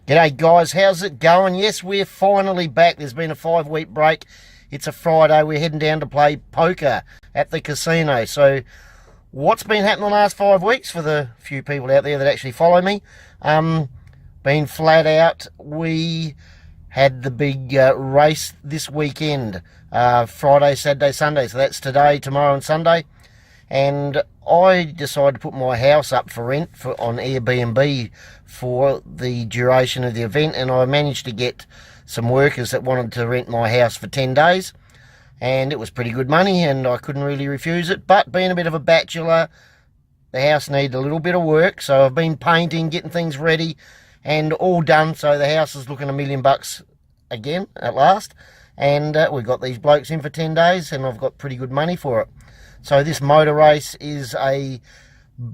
G'day guys, how's it going? Yes, we're finally back. There's been a 5-week break. It's a Friday. We're heading down to play poker at the casino. So what's been happening the last 5 weeks for the few people out there that actually follow me? Been flat out. We had the big race this weekend. Friday, Saturday, Sunday. So that's today, tomorrow and Sunday. And I decided to put my house up for rent on Airbnb for the duration of the event, and I managed to get some workers that wanted to rent my house for 10 days, and it was pretty good money, and I couldn't really refuse it. But being a bit of a bachelor, the house needed a little bit of work, so I've been painting, getting things ready, and all done. So the house is looking $1 million again at last, and we've got these blokes in for 10 days, and I've got pretty good money for it. So this motor race is a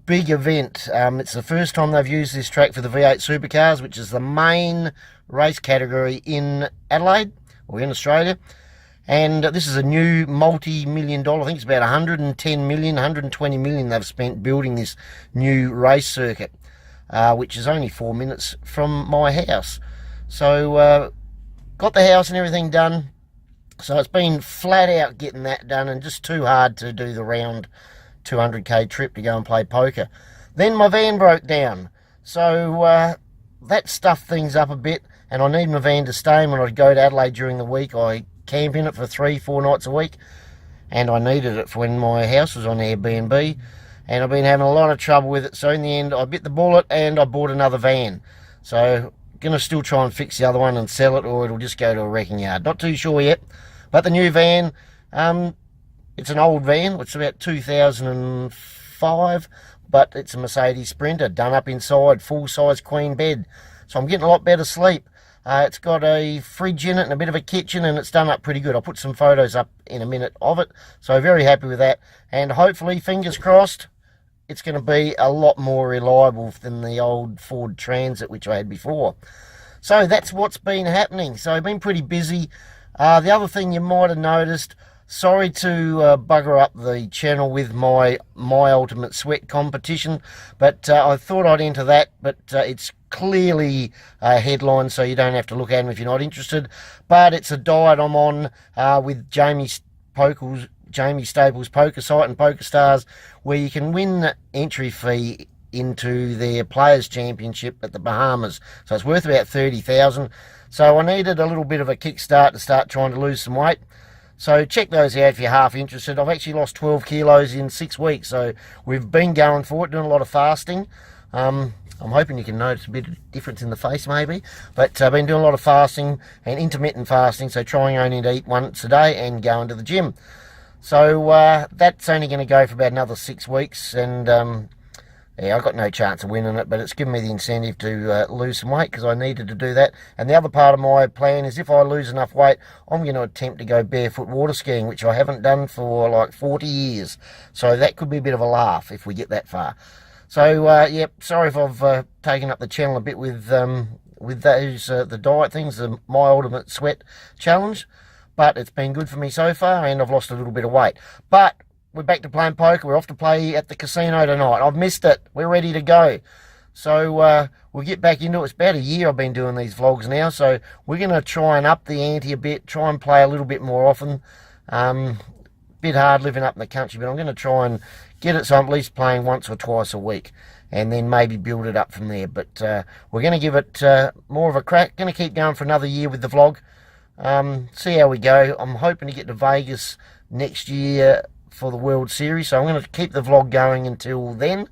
big event. It's the first time they've used this track for the V8 Supercars, which is the main race category in Adelaide, or in Australia. And this is a new multi-million dollar, I think it's about 110 million, 120 million they've spent building this new race circuit, which is only 4 minutes from my house. So got the house and everything done. So it's been flat out getting that done, and just too hard to do the round 200k trip to go and play poker. Then my van broke down, so that stuffed things up a bit, and I need my van to stay. When I go to Adelaide during the week, I camp in it for 3-4 nights a week, and I needed it for when my house was on Airbnb, and I've been having a lot of trouble with it. So in the end, I bit the bullet and I bought another van. So going to still try and fix the other one and sell it, or it'll just go to a wrecking yard. Not too sure yet. But the new van, it's an old van. It's about 2005, but it's a Mercedes Sprinter, done up inside, full-size queen bed. So I'm getting a lot better sleep. It's got a fridge in it and a bit of a kitchen, and it's done up pretty good. I'll put some photos up in a minute of it. So very happy with that. And hopefully, fingers crossed, it's going to be a lot more reliable than the old Ford Transit, which I had before. So that's what's been happening. So I've been pretty busy. The other thing you might have noticed, sorry to bugger up the channel with my Ultimate Sweat competition, but I thought I'd enter that, but it's clearly a headline, so you don't have to look at them if you're not interested. But it's a diet I'm on with Jamie Staples Poker Site and Poker Stars, where you can win the entry fee into their Players Championship at the Bahamas. So it's worth about $30,000. So I needed a little bit of a kickstart to start trying to lose some weight. So check those out if you're half interested. I've actually lost 12 kilos in 6 weeks. So we've been going for it, doing a lot of fasting. I'm hoping you can notice a bit of difference in the face maybe. But I've been doing a lot of fasting and intermittent fasting. So trying only to eat once a day and going to the gym. So that's only going to go for about another 6 weeks. And yeah, I've got no chance of winning it, but it's given me the incentive to lose some weight, because I needed to do that. And the other part of my plan is, if I lose enough weight, I'm going to attempt to go barefoot water skiing, which I haven't done for like 40 years. So that could be a bit of a laugh if we get that far. So, yep, sorry if I've taken up the channel a bit with those, the diet things, the My Ultimate Sweat Challenge. But it's been good for me so far, and I've lost a little bit of weight. But we're back to playing poker. We're off to play at the casino tonight. I've missed it. We're ready to go. So we'll get back into it. It's about a year I've been doing these vlogs now. So we're going to try and up the ante a bit, try and play a little bit more often. Bit hard living up in the country, but I'm going to try and get it so I'm at least playing once or twice a week, and then maybe build it up from there. But we're going to give it more of a crack. Going to keep going for another year with the vlog. See how we go. I'm hoping to get to Vegas next year for the World Series, so I'm going to keep the vlog going until then.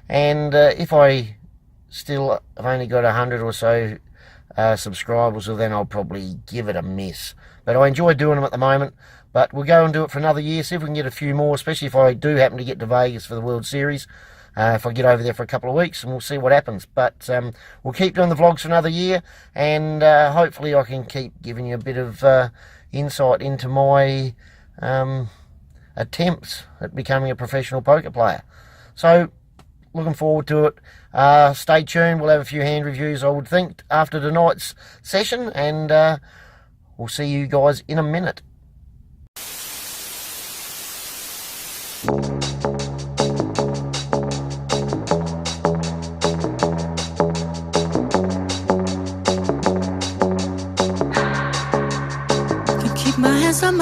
And if I still have only got 100 or so subscribers, well, then I'll probably give it a miss. But I enjoy doing them at the moment. But we'll go and do it for another year, see if we can get a few more, especially if I do happen to get to Vegas for the World Series. If I get over there for a couple of weeks, and we'll see what happens. But we'll keep doing the vlogs for another year, and hopefully I can keep giving you a bit of insight into my attempts at becoming a professional poker player. So, looking forward to it. Stay tuned. We'll have a few hand reviews, I would think, after tonight's session, and we'll see you guys in a minute.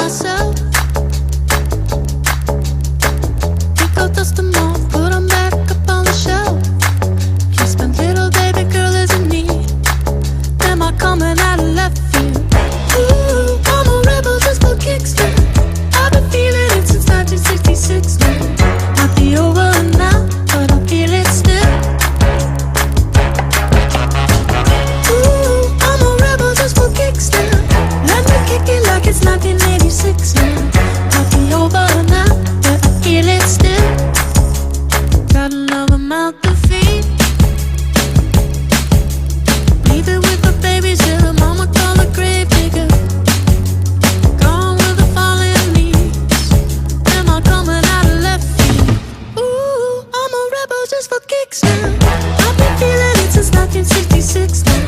myself. Pick out, dust them off, put them back up on the shelf. Kiss my little baby girl is in need. Am I coming out of left field? Ooh, I'm a rebel just for kicks now. I've been feeling it since 1966 now. Might be over now, but I feel it still. Ooh, I'm a rebel just for kicks now. Let me kick it like it's 1986 now. Might be over now, but I feel it still. Got another mouth to feed. Leave it with the babies till the mama call the grave digger. Gone with the falling leaves. Am I coming out of left field? Ooh, I'm a rebel just for kicks now. I've been feeling it since 1966 now.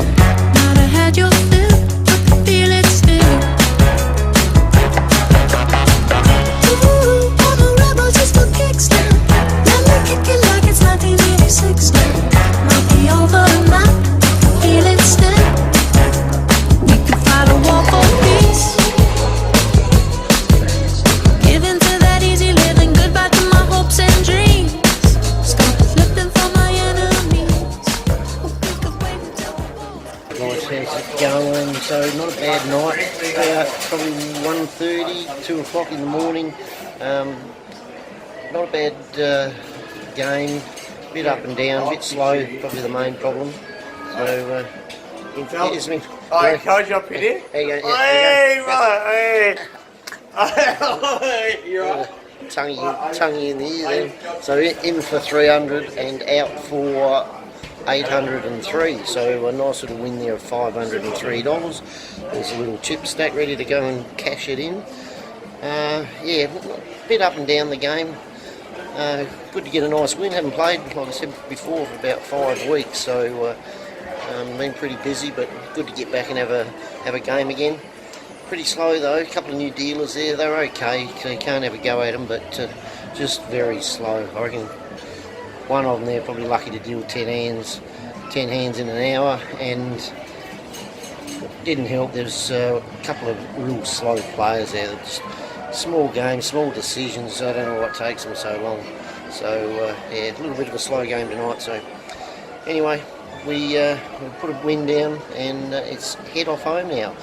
Might have had your fill, but I feel it still. Ooh, I'm a rebel just for kicks now. Let me kick it like it's 1986 now. Might be over now, feel it still. We could fight a war for peace. Give in to that easy living, goodbye to my hopes and dreams. Stop flipping for my enemies. We could wait until the war. Nice, how's it going? So not a bad night, probably 1:30, 2 o'clock in the morning. Not a bad game, bit up and down, a bit slow, probably the main problem. So, here's me. Alright, can you up in here? There you go, Hey, right, hey. You're right. Tonguey in the ear then. So in for 300 and out for 803. So a nice little win there of $503. There's a little chip stack ready to go and cash it in. Yeah, a bit up and down the game. Good to get a nice win. Haven't played, like I said before, for about 5 weeks. So been pretty busy, but good to get back and have a game again. Pretty slow though, a couple of new dealers there. They're okay, so you can't have a go at them, but just very slow. I reckon one of them there probably lucky to deal 10 hands in an hour, and didn't help. There's a couple of real slow players there. That's small games, small decisions. I don't know what takes them so long. So yeah, a little bit of a slow game tonight. So anyway, we put a win down, and it's head off home now.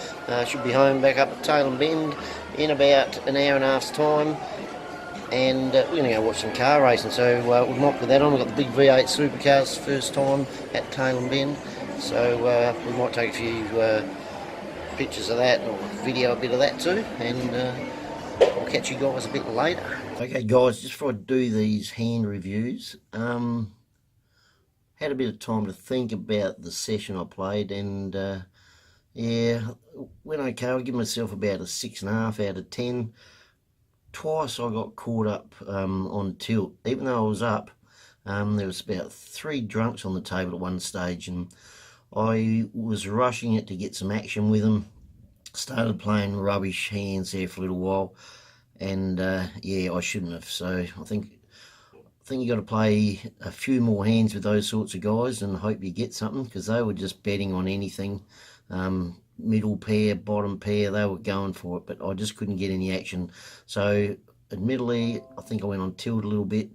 Should be home back up at Tailem Bend in about an hour and a half's time, and we're going to go watch some car racing. So we might put that on. We've got the big V8 Supercars first time at Tailem Bend, so we might take a few pictures of that, or video a bit of that too, and I'll catch you guys a bit later. Okay guys, just before I do these hand reviews, had a bit of time to think about the session I played, and yeah, went okay. I'll give myself about a 6.5 out of 10. Twice I got caught up on tilt, even though I was up. There was about 3 drunks on the table at one stage, and I was rushing it to get some action with them. Started playing rubbish hands there for a little while, and yeah, I shouldn't have. So I think you got to play a few more hands with those sorts of guys and hope you get something, because they were just betting on anything. Middle pair, bottom pair, they were going for it, but I just couldn't get any action. So admittedly, I think I went on tilt a little bit,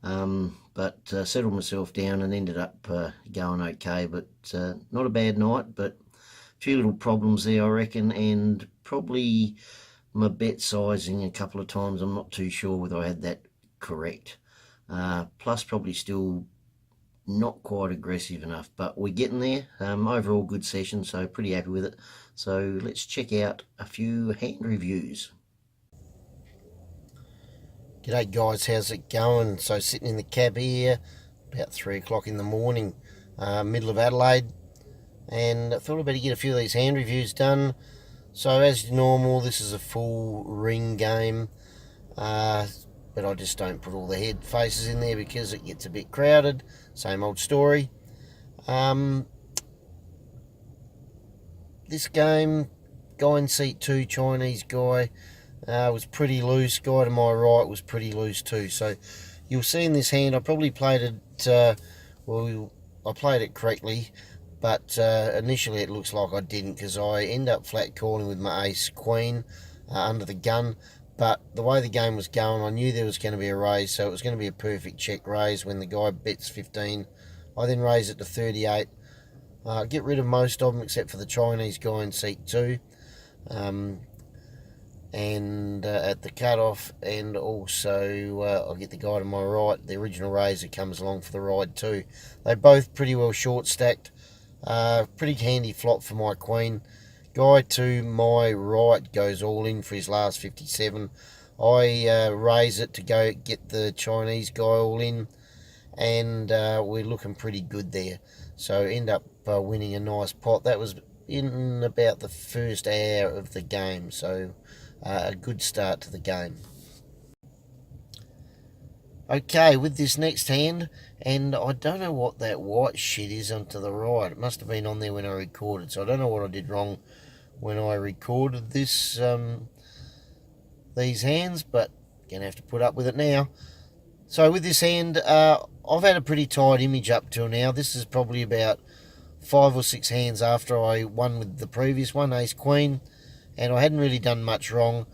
but settled myself down and ended up going okay. But not a bad night, but a few little problems there, I reckon, and probably my bet sizing a couple of times, I'm not too sure whether I had that correct. Plus probably still not quite aggressive enough, but we're getting there. Overall good session, so pretty happy with it. So let's check out a few hand reviews. G'day guys, how's it going? So sitting in the cab here, about 3 o'clock in the morning, middle of Adelaide, and I thought I'd better get a few of these hand reviews done. So as normal, this is a full ring game, but I just don't put all the head faces in there because it gets a bit crowded. Same old story. This game, guy in seat 2, Chinese guy, was pretty loose. Guy to my right was pretty loose too. So you'll see in this hand, I probably played it, well, I played it correctly, but initially it looks like I didn't, because I end up flat calling with my ace queen. under the gun. But the way the game was going, I knew there was going to be a raise, so it was going to be a perfect check raise when the guy bets 15. I then raise it to 38. Get rid of most of them except for the Chinese guy in seat 2. And at the cutoff, and also I'll get the guy to my right, the original raise that comes along for the ride too. They both pretty well short stacked. Pretty handy flop for my queen. Guy to my right goes all in for his last 57. I raise it to go get the Chinese guy all in, and we're looking pretty good there. So end up winning a nice pot. That was in about the first hour of the game, so a good start to the game. Okay, with this next hand, and I don't know what that white shit is onto the right. It must have been on there when I recorded, so I don't know what I did wrong when I recorded this these hands, but gonna have to put up with it now. So with this hand, I've had a pretty tight image up till now. This is probably about 5 or 6 hands after I won with the previous one, Ace Queen, and I hadn't really done much wrong,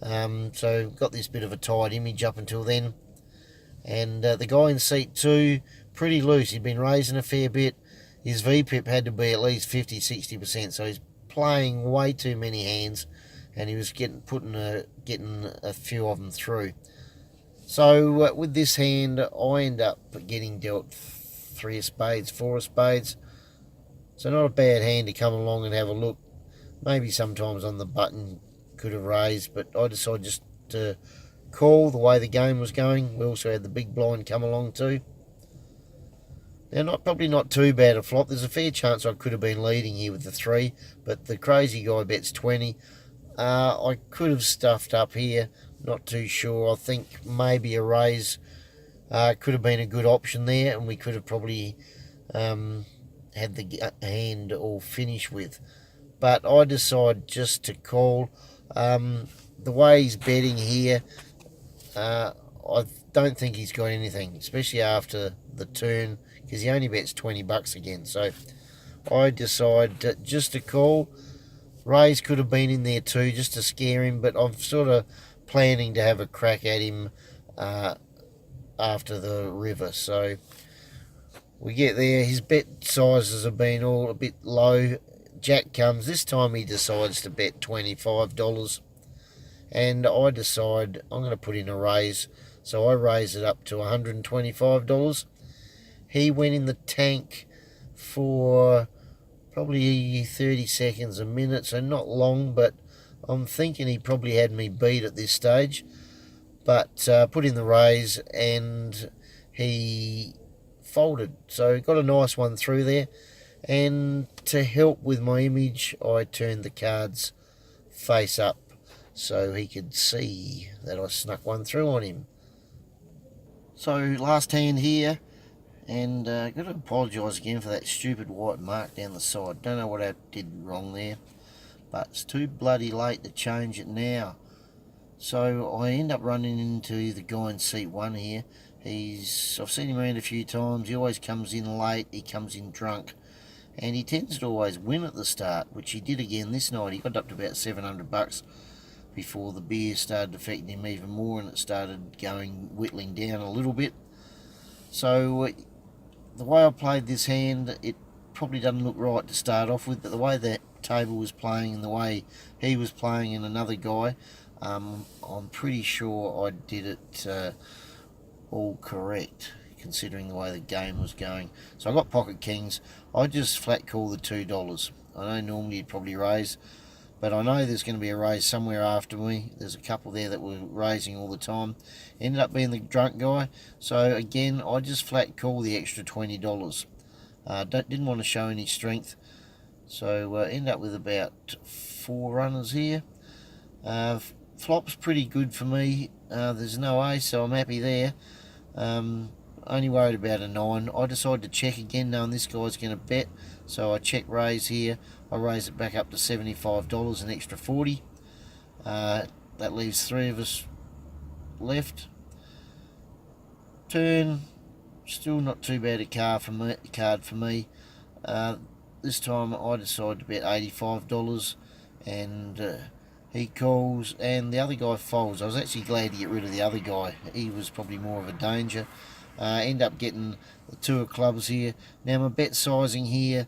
so got this bit of a tight image up until then. And the guy in seat 2, pretty loose. He'd been raising a fair bit. His VPIP had to be at least 50-60%, so he's playing way too many hands, and he was getting a few of them through. So with this hand, I end up getting dealt 3 of spades, 4 of spades. So not a bad hand to come along and have a look. Maybe sometimes on the button could have raised, but I decided just to call the way the game was going. We also had the big blind come along too. Now, probably not too bad a flop. There's a fair chance I could have been leading here with the 3, but the crazy guy bets 20. I could have stuffed up here, not too sure. I think maybe a raise could have been a good option there, and we could have probably had the hand all finished with. But I decided just to call. The way he's betting here, I don't think he's got anything, especially after the turn, because he only bets 20 bucks again. So I decided just to call. Raise could have been in there too, just to scare him, but I'm sort of planning to have a crack at him after the river. So we get there. His bet sizes have been all a bit low. Jack comes. This time he decides to bet $25. And I decide I'm going to put in a raise. So I raise it up to $125. He went in the tank for probably 30 seconds, a minute, so not long, but I'm thinking he probably had me beat at this stage. But put in the raise, and he folded. So got a nice one through there. And to help with my image, I turned the cards face up so he could see that I snuck one through on him. So last hand here, and got to apologise again for that stupid white mark down the side. Don't know what I did wrong there, but it's too bloody late to change it now. So I end up running into the guy in seat 1 here. I've seen him around a few times. He always comes in late. He comes in drunk, and he tends to always win at the start, which he did again this night. He got up to about 700 bucks before the beer started affecting him even more, and it started whittling down a little bit. So the way I played this hand, it probably doesn't look right to start off with, but the way the table was playing and the way he was playing and another guy, I'm pretty sure I did it all correct, considering the way the game was going. So I got pocket kings. I just flat call the $2. I know normally you'd probably raise, but I know there's going to be a raise somewhere after me. There's a couple there that were raising all the time. Ended up being the drunk guy. So again, I just flat call the extra $20. Didn't want to show any strength. So end up with about 4 runners here. Flop's pretty good for me. There's no ace, so I'm happy there. Only worried about a 9. I decided to check again, knowing this guy's going to bet. So I check raise here. I raise it back up to $75, an extra 40. That leaves 3 of us left. Turn, still not too bad a card for me. This time I decided to bet $85, and He calls, and the other guy folds. I was actually glad to get rid of the other guy. He was probably more of a danger. End up getting the 2 of clubs here. Now my bet sizing here,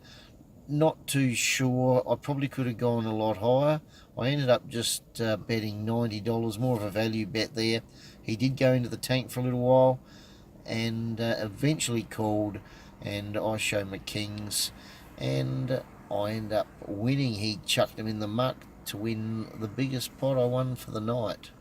not too sure. I probably could have gone a lot higher. I ended up just betting $90, more of a value bet there. He did go into the tank for a little while, and eventually called, and I show my kings, and I end up winning. He chucked him in the muck to win the biggest pot I won for the night.